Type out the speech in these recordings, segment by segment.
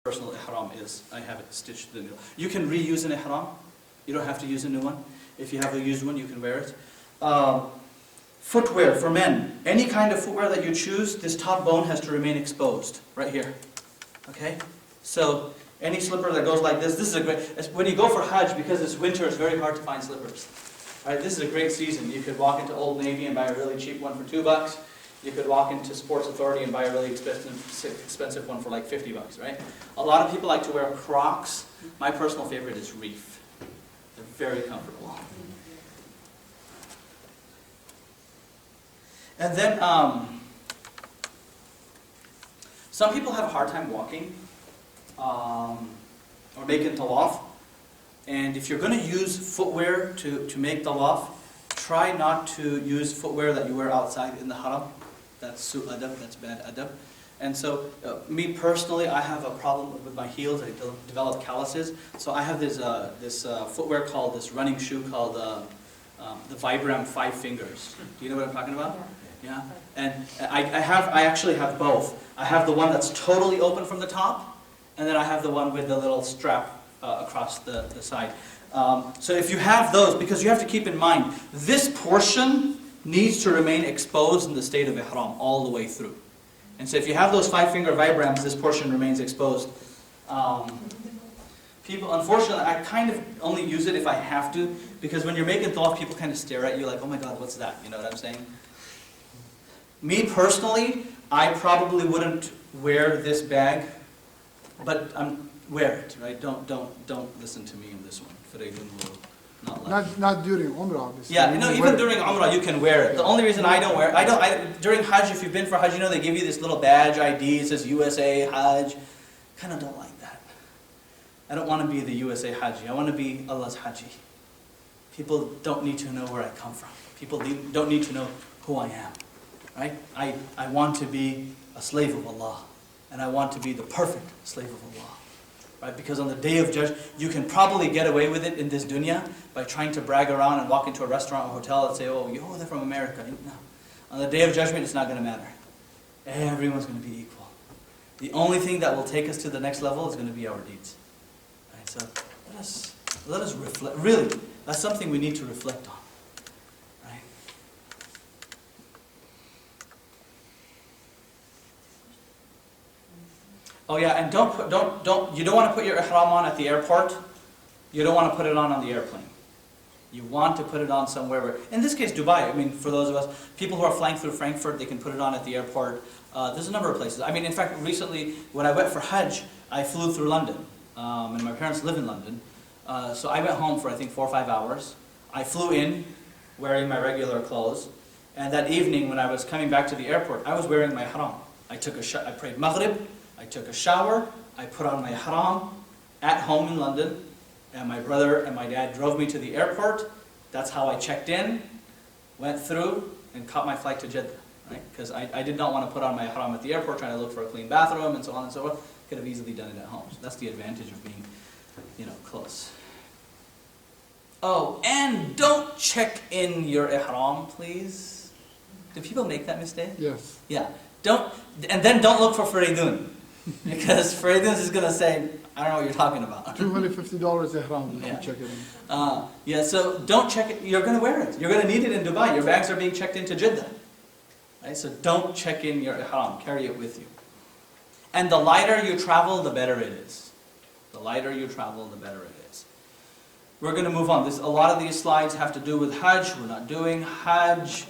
personal ihram is. I have it stitched to the new. You can reuse an ihram. You don't have to use a new one. If you have a used one, you can wear it. Footwear for men. Any kind of footwear that you choose, this top bone has to remain exposed, right here. Okay? So, any slipper that goes like this is a great, when you go for Hajj, because it's winter, it's very hard to find slippers. Right, this is a great season. You could walk into Old Navy and buy a really cheap one for $2. You could walk into Sports Authority and buy a really expensive one for like $50, right? A lot of people like to wear Crocs. My personal favorite is Reef. They're very comfortable. And then, some people have a hard time walking or making tawaf. And if you're going to use footwear to make tawaf, try not to use footwear that you wear outside in the haram. That's su' adab, that's bad adab. And so, me personally, I have a problem with my heels. I developed calluses. So I have this footwear called, this running shoe called the Vibram 5 Fingers. Do you know what I'm talking about? Yeah. And I actually have both. I have the one that's totally open from the top, and then I have the one with the little strap across the side. So if you have those, because you have to keep in mind, this portion needs to remain exposed in the state of ihram all the way through. And so if you have those 5-finger Vibrams, this portion remains exposed. People, unfortunately, I kind of only use it if I have to, because when you're making tawaf, people kind of stare at you like, oh my God, what's that? You know what I'm saying? Me personally, I probably wouldn't wear this bag, but wear it, right? Don't listen to me on this one. Faraydun will not like Not during Ummrah, obviously. Yeah, no, even during Ummrah you can wear it. The only reason I don't wear it, during Hajj, if you've been for Hajj, you know they give you this little badge ID, it says USA Hajj. Kind of don't like that. I don't want to be the USA Hajji. I want to be Allah's Hajji. People don't need to know where I come from. People don't need to know who I am. Right? I want to be a slave of Allah. And I want to be the perfect slave of Allah. Right? Because on the Day of Judgment, you can probably get away with it in this dunya by trying to brag around and walk into a restaurant or hotel and say, oh, they're from America. No. On the Day of Judgment, it's not going to matter. Everyone's going to be equal. The only thing that will take us to the next level is going to be our deeds. Right? So let us reflect. Really, that's something we need to reflect on. Oh yeah, and you don't want to put your ihram on at the airport. You don't want to put it on the airplane. You want to put it on somewhere where, in this case, Dubai. I mean, for those of us, people who are flying through Frankfurt, they can put it on at the airport. There's a number of places. I mean, in fact, recently, when I went for Hajj, I flew through London. And my parents live in London. So I went home for, I think, 4 or 5 hours. I flew in, wearing my regular clothes. And that evening, when I was coming back to the airport, I was wearing my ihram. I prayed Maghrib. I took a shower, I put on my ihram at home in London, and my brother and my dad drove me to the airport. That's how I checked in, went through, and caught my flight to Jeddah. Right? Because I did not want to put on my ihram at the airport, trying to look for a clean bathroom and so on and so forth. Could have easily done it at home. So that's the advantage of being, close. Oh, and don't check in your ihram, please. Do people make that mistake? Yes. Yeah. And then don't look for Faraydun. Because Faraydun is going to say, I don't know what you're talking about. $250 ihram if you check it in. Yeah, so don't check it. You're going to wear it. You're going to need it in Dubai. Your bags are being checked into Jeddah. Right? So don't check in your ihram. Carry it with you. And the lighter you travel, the better it is. The lighter you travel, the better it is. We're going to move on. A lot of these slides have to do with Hajj. We're not doing Hajj.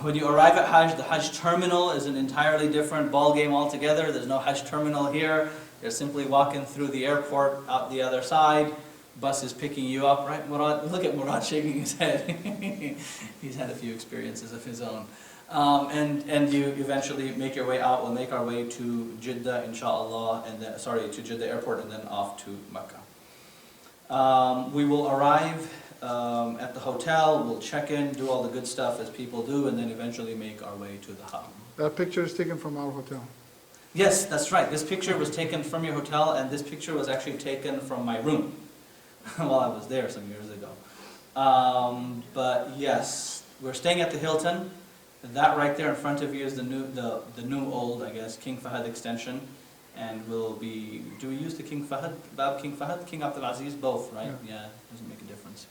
When you arrive at Hajj, the Hajj terminal is an entirely different ballgame altogether. There's no Hajj terminal here. You're simply walking through the airport out the other side. Bus is picking you up, right, Murad? Look at Murad shaking his head. He's had a few experiences of his own. And you eventually make your way out. We'll make our way to Jeddah, inshallah, and then, to Jeddah airport and then off to Mecca. We will arrive at the hotel, we'll check in, do all the good stuff as people do, and then eventually make our way to the haram. That picture is taken from our hotel. Yes, that's right. This picture was taken from your hotel, and this picture was actually taken from my room while I was there some years ago. But yes, we're staying at the Hilton. That right there in front of you is the new old, I guess, King Fahd extension. And we'll be, do we use the King Fahd, Bab King Fahd, King Abdul Aziz, both, right? Yeah, doesn't make a difference.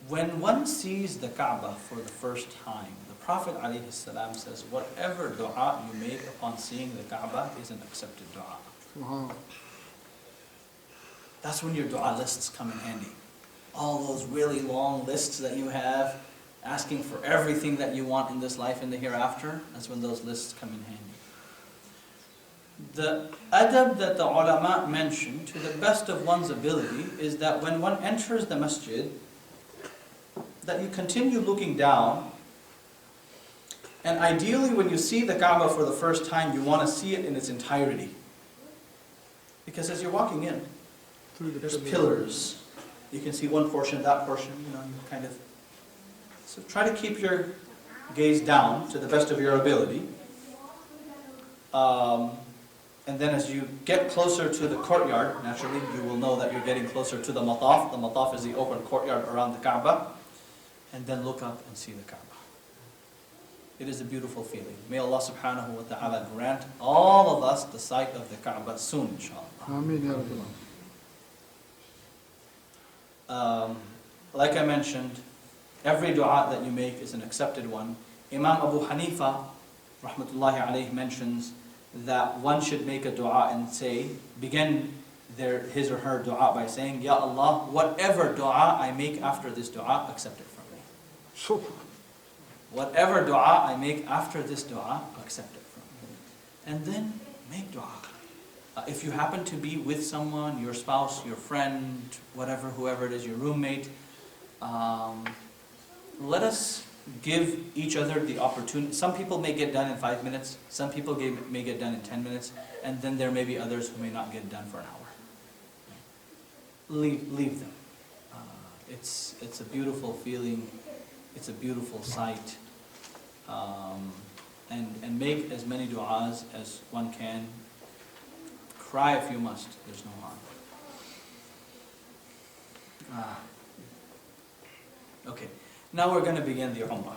When one sees the Kaaba for the first time, the Prophet ﷺ says, whatever dua you make upon seeing the Kaaba is an accepted dua. Subhanallah. That's when your dua lists come in handy. All those really long lists that you have, asking for everything that you want in this life and the hereafter, that's when those lists come in handy. The adab that the ulama mentioned, to the best of one's ability, is that when one enters the masjid, that you continue looking down, and ideally when you see the Kaaba for the first time, you want to see it in its entirety. Because as you're walking in, there's pillars. You can see one portion, that portion, you kind of. So try to keep your gaze down to the best of your ability. And then as you get closer to the courtyard, naturally you will know that you're getting closer to the mataf. The mataf is the open courtyard around the Kaaba. And then look up and see the Kaaba. It is a beautiful feeling. May Allah subhanahu wa ta'ala grant all of us the sight of the Kaaba soon, inshallah. Ameen, ya Rabbi. Like I mentioned, every dua that you make is an accepted one. Imam Abu Hanifa, rahmatullahi alayhi, mentions that one should make a dua and begin his or her dua by saying, Ya Allah, whatever dua I make after this dua, accept it from me. Whatever dua I make after this dua, accept it from me. And then make dua. If you happen to be with someone, your spouse, your friend, whoever it is, your roommate, let us give each other the opportunity. Some people may get done in 5 minutes, some people may get done in 10 minutes, and then there may be others who may not get done for an hour. Leave them. It's a beautiful feeling, it's a beautiful sight, and make as many du'as as one can. Cry if you must, there's no harm. Okay, now we're going to begin the Ummrah.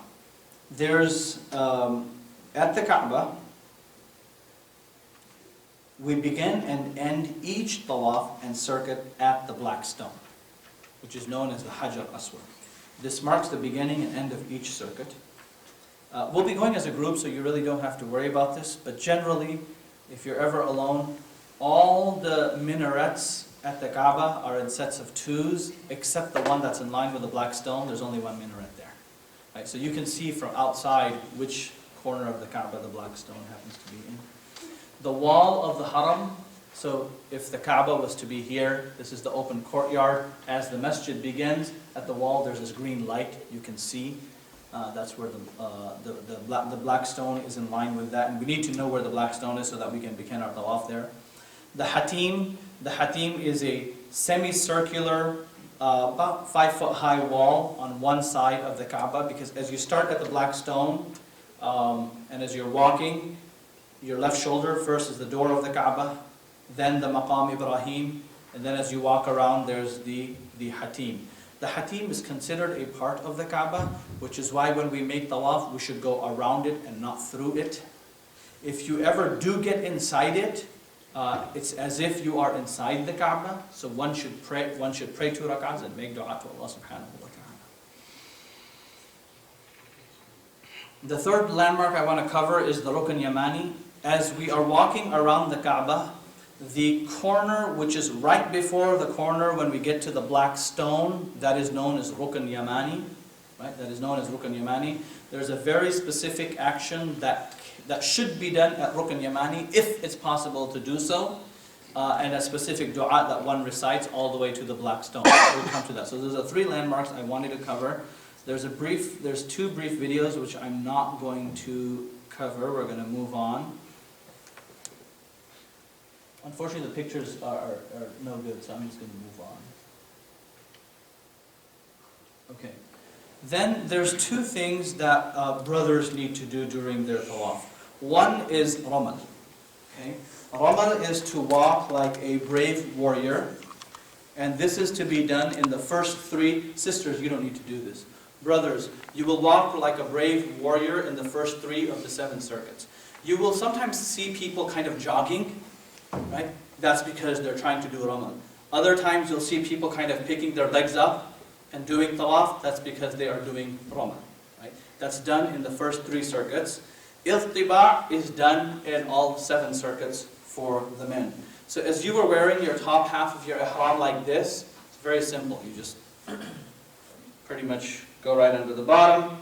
There's, at the Kaaba, we begin and end each tawaf and circuit at the black stone, which is known as the Hajar Aswad. This marks the beginning and end of each circuit. We'll be going as a group, so you really don't have to worry about this, but generally, if you're ever alone, all the minarets at the Kaaba are in sets of 2s, except the one that's in line with the black stone. There's only one minaret there. Right, so you can see from outside which corner of the Kaaba the black stone happens to be in. The wall of the Haram, so if the Kaaba was to be here, this is the open courtyard. As the masjid begins, at the wall there's this green light you can see. That's where the black stone is in line with that. And we need to know where the black stone is so that we can begin our tawaf there. The Hatim is a semicircular, about 5-foot high wall on one side of the Kaaba, because as you start at the black stone, and as you're walking, your left shoulder first is the door of the Kaaba, then the Maqam Ibrahim, and then as you walk around there's the Hatim. The Hatim is considered a part of the Kaaba, which is why when we make tawaf we should go around it and not through it. If you ever do get inside it, it's as if you are inside the Kaaba, so one should pray 2 rak'ahs and make dua to Allah subhanahu wa ta'ala. The third landmark I want to cover is the Rukn Yamani. As we are walking around the Kaaba, the corner which is right before the corner when we get to the black stone, that is known as Rukn Yamani. Right? That is known as Rukn Yamani. There's a very specific action that should be done at Rukn Yamani, if it's possible to do so, and a specific dua that one recites all the way to the black stone. We'll come to that. So those are 3 landmarks I wanted to cover. There's 2 brief videos which I'm not going to cover. We're going to move on. Unfortunately, the pictures are no good, so I'm just going to move on. Okay. Then there's 2 things that brothers need to do during their tawaf. One is Ramal. Okay? Ramal is to walk like a brave warrior. And this is to be done in the first 3. Sisters, you don't need to do this. Brothers, you will walk like a brave warrior in the first 3 of the 7 circuits. You will sometimes see people kind of jogging, right? That's because they're trying to do Ummrah. Other times you'll see people kind of picking their legs up and doing tawaf. That's because they are doing Ummrah, right? That's done in the first 3 circuits. Iltiba' is done in all 7 circuits for the men. So as you were wearing your top half of your ihram like this, it's very simple. You just pretty much go right under the bottom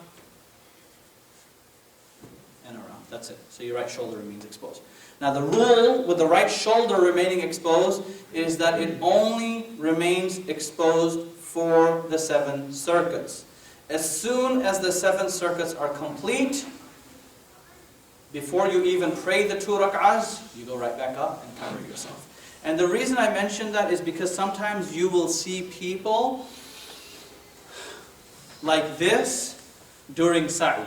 and around. That's it. So your right shoulder remains exposed. Now the rule with the right shoulder remaining exposed is that it only remains exposed for the 7 circuits. As soon as the 7 circuits are complete, before you even pray the 2 rak'ahs, you go right back up and cover yourself. And the reason I mention that is because sometimes you will see people like this during sa'i.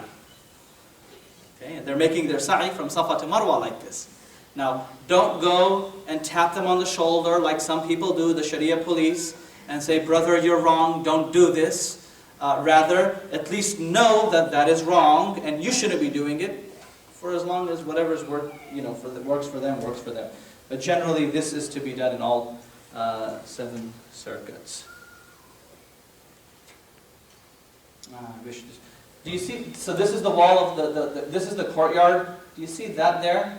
Okay, and they're making their sa'i from Safa to Marwa like this. Now, don't go and tap them on the shoulder like some people do, the Sharia police, and say, brother, you're wrong, don't do this. Rather, at least know that that is wrong and you shouldn't be doing it for as long as whatever's works for them, works for them. But generally, this is to be done in all 7 circuits. Do you see? So this is the wall of this is the courtyard. Do you see that there?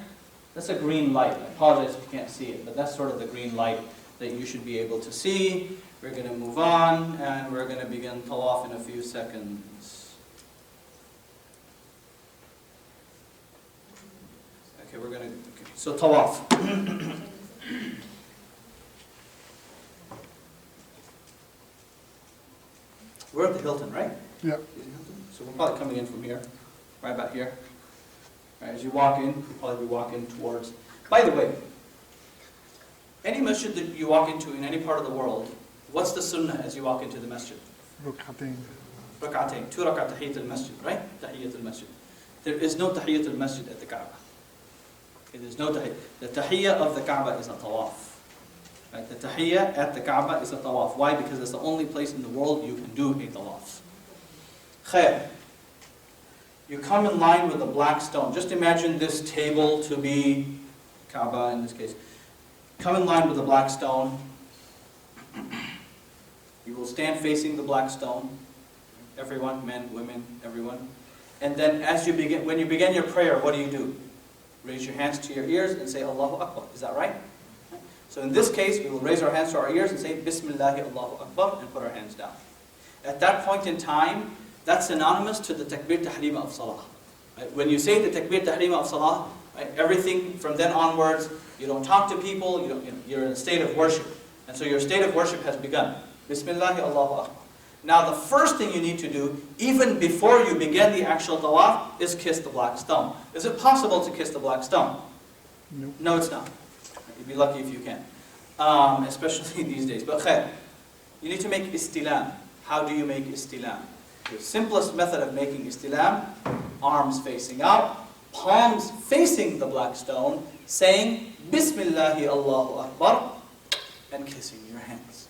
That's a green light. I apologize if you can't see it, but that's sort of the green light that you should be able to see. We're going to move on, and we're going to begin tawaf in a few seconds. Okay, we're going to. Okay. So tawaf. We're at the Hilton, right? Yeah. So we're probably coming in from here, right about here. Right, as you walk in, you'll probably be walking towards. By the way, any masjid that you walk into in any part of the world, what's the sunnah as you walk into the masjid? Rak'atayn. Rak'atayn, 2 rak'at tahiyyat al-masjid, right? Tahiyyat al-masjid. There is no tahiyyat al-masjid at the Kaaba. Okay, there's no tahiyyat. The tahiyyah of the Kaaba is a tawaf. Right? The tahiyyah at the Kaaba is a tawaf. Why? Because it's the only place in the world you can do a tawaf. Khair. You come in line with a black stone. Just imagine this table to be Kaaba in this case. Come in line with a black stone. You will stand facing the black stone. Everyone, men, women, everyone. And then as you begin, when you begin your prayer, what do? Raise your hands to your ears and say Allahu Akbar. Is that right? So in this case, we will raise our hands to our ears and say Bismillahi Allahu Akbar and put our hands down. At that point in time, that's synonymous to the takbir tahrima of salah. Right? When you say the takbir tahrima of salah, right, everything from then onwards, you don't talk to people, you're in a state of worship. And so your state of worship has begun. Bismillahi Allahu Akbar. Now the first thing you need to do, even before you begin the actual tawaf, is kiss the black stone. Is it possible to kiss the black stone? No. No, it's not. You'd be lucky if you can. Especially these days. But khair, you need to make istilam. How do you make istilam? The simplest method of making istilam, arms facing up, palms facing the black stone, saying Bismillahi Allahu Akbar, and kissing your hands.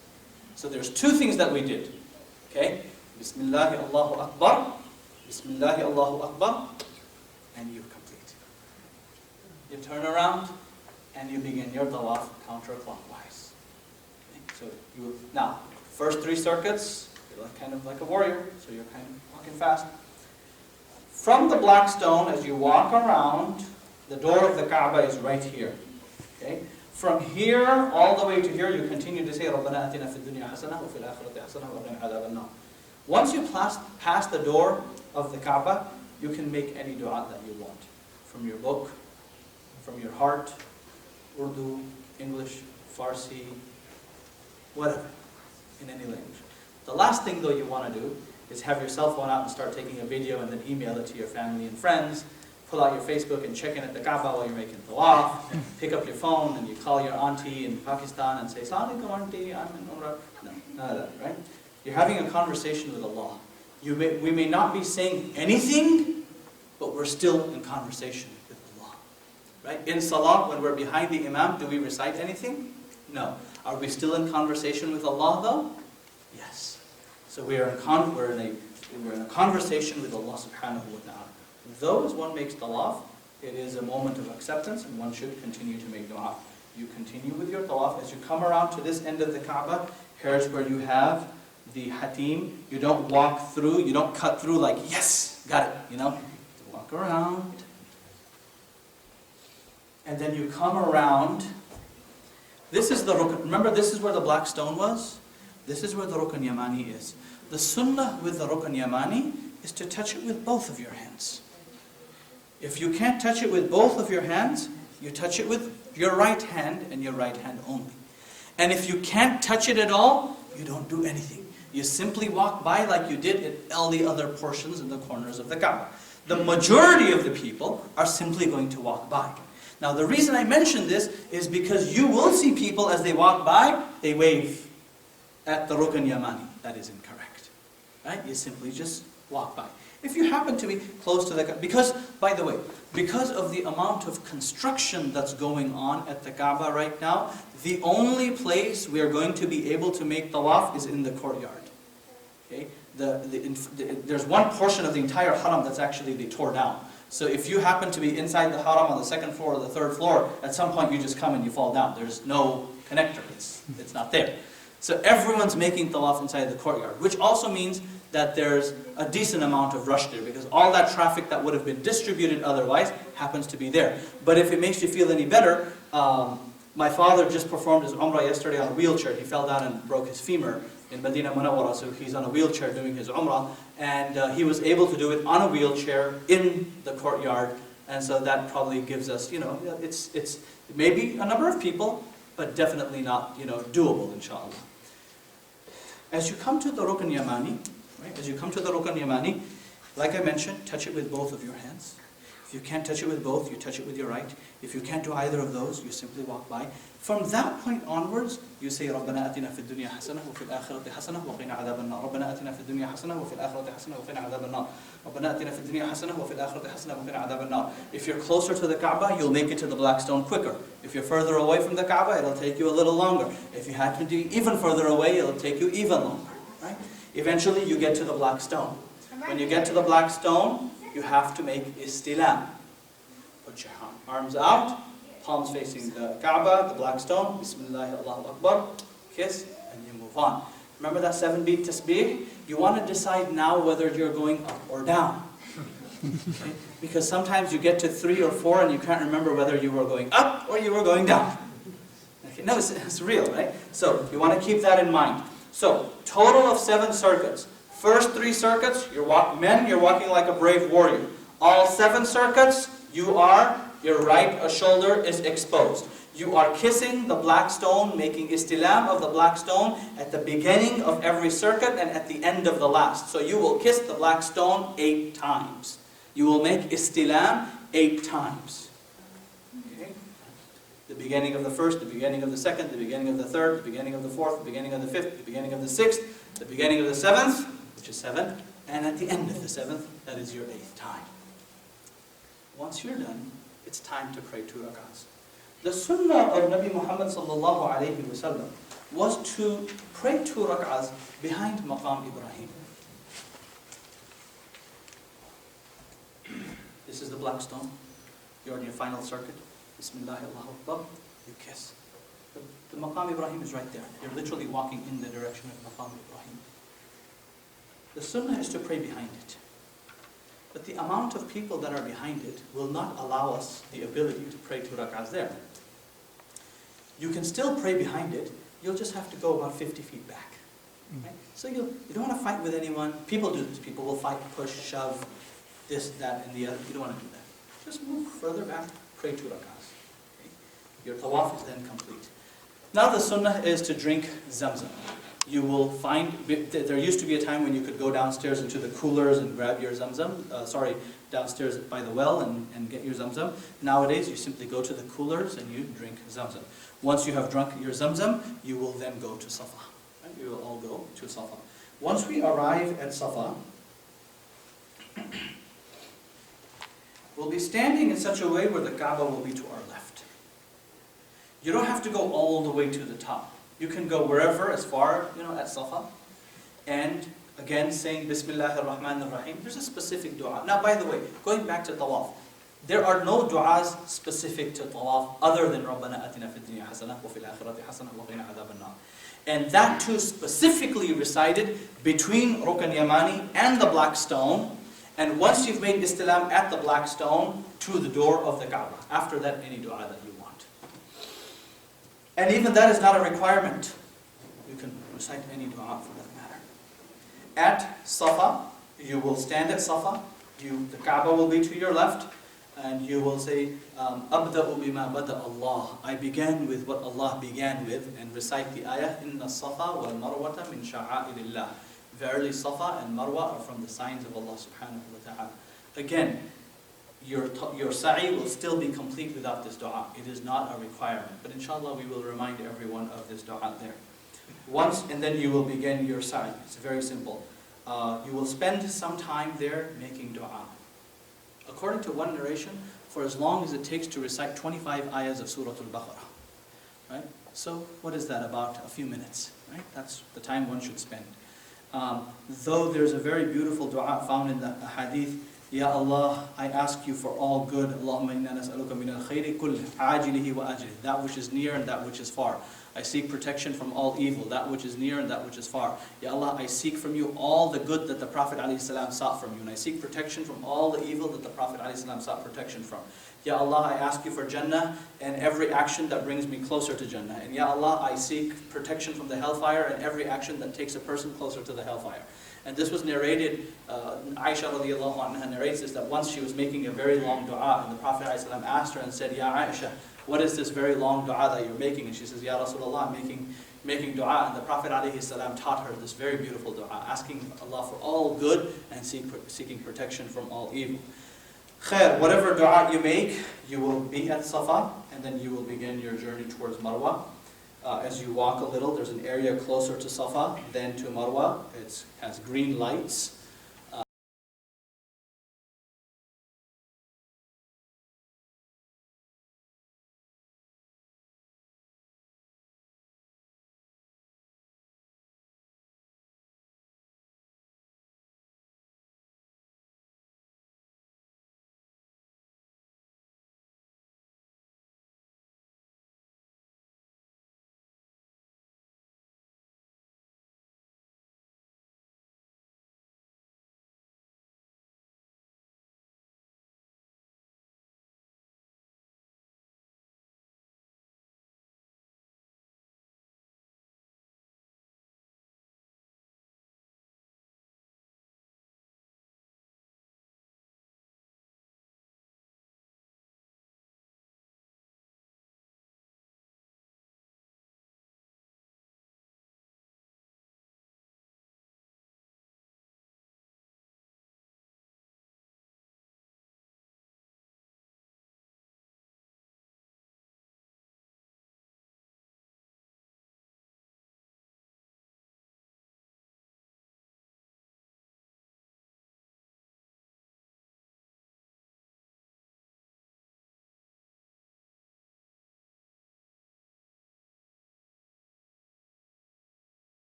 So there's 2 things that we did. Okay? Bismillahi Allahu Akbar, Bismillahi Allahu Akbar, and you're complete. You turn around and you begin your tawaf counterclockwise. Okay? So now, first 3 circuits, you're kind of like a warrior, so you're kind of walking fast. From the black stone, as you walk around, the door of the Kaaba is right here. Okay? From here all the way to here, you continue to say, رَبَّنَا أَتِنَا فِي الدُّنْيَا حَسَنَةً وَفِي الْآخِرَةِ حَسَنَةً وَقِنَا عَذَابَ النَّارِ. Once you pass the door of the Kaaba, you can make any dua that you want. From your book, from your heart, Urdu, English, Farsi, whatever, in any language. The last thing though you want to do is have your cell phone out and start taking a video and then email it to your family and friends. Pull out your Facebook and check in at the Kaaba while you're making tawaf. Pick up your phone and you call your auntie in Pakistan and say, Assalamu alaikum auntie, I'm in Ummrah. No, none of that, right? You're having a conversation with Allah. We may not be saying anything, but we're still in conversation with Allah. Right? In Salah, when we're behind the Imam, do we recite anything? No. Are we still in conversation with Allah though? Yes. So we're in a we're in a conversation with Allah subhanahu wa ta'ala. Though as one makes tawaf, it is a moment of acceptance and one should continue to make dua. You continue with your tawaf. As you come around to this end of the Kaaba, here's where you have the hatim. You don't walk through, you don't cut through like, yes, got it, you know. Walk around. And then you come around. This is the rukn. Remember, this is where the black stone was? This is where the rukn yamani is. The sunnah with the rukn yamani is to touch it with both of your hands. If you can't touch it with both of your hands, you touch it with your right hand and your right hand only. And if you can't touch it at all, you don't do anything. You simply walk by like you did at all the other portions in the corners of the Kaaba. The majority of the people are simply going to walk by. Now the reason I mention this is because you will see people as they walk by, they wave at the Rukn Yamani. That is incorrect. Right? You simply just walk by. If you happen to be close to the Kaaba, because, by the way, because of the amount of construction that's going on at the Kaaba right now, the only place we are going to be able to make tawaf is in the courtyard. Okay? There's one portion of the entire haram that's actually they tore down. So if you happen to be inside the haram on the second floor or the third floor, at some point you just come and you fall down. There's no connector. It's not there. So everyone's making tawaf inside the courtyard, which also means that there's a decent amount of rush there, because all that traffic that would have been distributed otherwise happens to be there. But if it makes you feel any better, my father just performed his Ummrah yesterday on a wheelchair. He fell down and broke his femur in Medina Munawwara, so he's on a wheelchair doing his Ummrah, and he was able to do it on a wheelchair in the courtyard, and so that probably gives us, it's maybe a number of people, but definitely not, doable, inshallah. As you come to the Rukn Yamani, right, as you come to the Rukn Yamani, like I mentioned, touch it with both of your hands. If you can't touch it with both, you touch it with your right. If you can't do either of those, you simply walk by. From that point onwards, you say, رَبَّنَا أَتِنَا فِي الدُّنْيَا حَسَنَةً وَفِي الْآخِرَةِ حَسَنَةً وَقِنَا عَذَابَ النَّارِ رَبَّنَا أَتِنَا فِي الدُّنْيا حَسَنَةً وَفِي الْآخِرَةِ حَسَنَةً وَقِنَا عَذَابَ النَّارِ رَبَّنَا أَتِنَا فِي الدُّنْيا حَسَنَةً وَفِي الْآخِرَةِ حَسَنَةً وَقِنَا عَذَابَ النَّارِ. If you're closer to the Kaaba, you'll make it to the black stone quicker. If you're further away from the Kaaba, it'll take you a little longer. If you had to be even further away, it'll take you even longer. Right? Eventually, you get to the black stone. When you get to the black stone, you have to make istilam. Put your arms out, palms facing the Kaaba, the black stone, Bismillah, Allahu Akbar, kiss, and you move on. Remember that 7-beat tasbih? You want to decide now whether you're going up or down. Okay? Because sometimes you get to 3 or 4 and you can't remember whether you were going up or you were going down. Okay? No, it's real, right? So you want to keep that in mind. So, total of 7 circuits. First 3 circuits, you're walking like a brave warrior. All 7 circuits, your right shoulder is exposed. You are kissing the black stone, making istilam of the black stone at the beginning of every circuit and at the end of the last. So you will kiss the black stone 8 times. You will make istilam 8 times. Okay? The beginning of the first, the beginning of the second, the beginning of the third, the beginning of the fourth, the beginning of the fifth, the beginning of the sixth, the beginning of the 7th, which is 7, and at the end of the 7th, that is your 8th time. Once you're done, it's time to pray 2 rak'ahs. The sunnah of Nabi Muhammad sallallahu alayhi wa sallam was to pray 2 rak'ahs behind Maqam Ibrahim. This is the black stone. You're on your final circuit. Bismillah, Allahu Akbar. You kiss. The Maqam Ibrahim is right there. You're literally walking in the direction of Maqam Ibrahim. The sunnah is to pray behind it. But the amount of people that are behind it will not allow us the ability to pray 2 rak'ahs there. You can still pray behind it, you'll just have to go about 50 feet back. Right? So you don't want to fight with anyone. People do this. People will fight, push, shove, this, that, and the other. You don't want to do that. Just move further back, pray 2 rak'ahs. Okay? Your tawaf is then complete. Now the sunnah is to drink zamzam. You will find, there used to be a time when you could go downstairs into the coolers and grab your zamzam, downstairs by the well and get your zamzam. Nowadays, you simply go to the coolers and you drink zamzam. Once you have drunk your zamzam, you will then go to Safa. Right? You will all go to Safa. Once we arrive at Safa, we'll be standing in such a way where the Kaaba will be to our left. You don't have to go all the way to the top. You can go wherever, as far, at Safa. And Again, saying Bismillah ar-Rahman ar-Rahim. There's a specific dua. Now, by the way, going back to tawaf, there are no du'as specific to tawaf other than Rabbana atina fid dunya hasanah wa fil akhirati hasanah wa qina adhaban nar. And that too specifically recited between Rukn Yamani and the black stone. And once you've made istilam at the black stone, to the door of the Kaaba. After that, any dua that you want. And even that is not a requirement. You can recite any dua for that matter. At Safa, you will stand at Safa. The Kaaba will be to your left. And you will say, Abda'u bima bada Allah. I began with what Allah began with, and recite the ayah, Inna Safa wal Marwata min sha'airillah. Verily Safa and Marwa are from the signs of Allah subhanahu wa ta'ala. Again, your sa'i will still be complete without this dua. It is not a requirement. But inshallah we will remind everyone of this dua there. Once, and then you will begin your sa'i. It's very simple. You will spend some time there making dua. According to one narration, for as long as it takes to recite 25 ayahs of Surah Al-Baqarah. Right? So what is that, about a few minutes? Right? That's the time one should spend. Though there's a very beautiful dua found in the hadith, Ya Allah, I ask you for all good. Allahumma inna nas'aluka min al-khayri kull ajilihi wa ajilihi. That which is near and that which is far. I seek protection from all evil, that which is near and that which is far. Ya Allah, I seek from you all the good that the Prophet ﷺ sought from you. And I seek protection from all the evil that the Prophet ﷺ sought protection from. Ya Allah, I ask you for Jannah and every action that brings me closer to Jannah. And Ya Allah, I seek protection from the hellfire and every action that takes a person closer to the hellfire. And this was narrated, Aisha radiallahu anha narrates this, that once she was making a very long dua, and the Prophet ﷺ asked her and said, Ya Aisha, what is this very long dua that you're making? And she says, Ya Rasulullah, I'm making dua. And the Prophet ﷺ taught her this very beautiful dua, asking Allah for all good and seeking protection from all evil. Khair, whatever dua you make, you will be at Safa, and then you will begin your journey towards Marwa. As you walk a little, there's an area closer to Safa than to Marwa. It has green lights.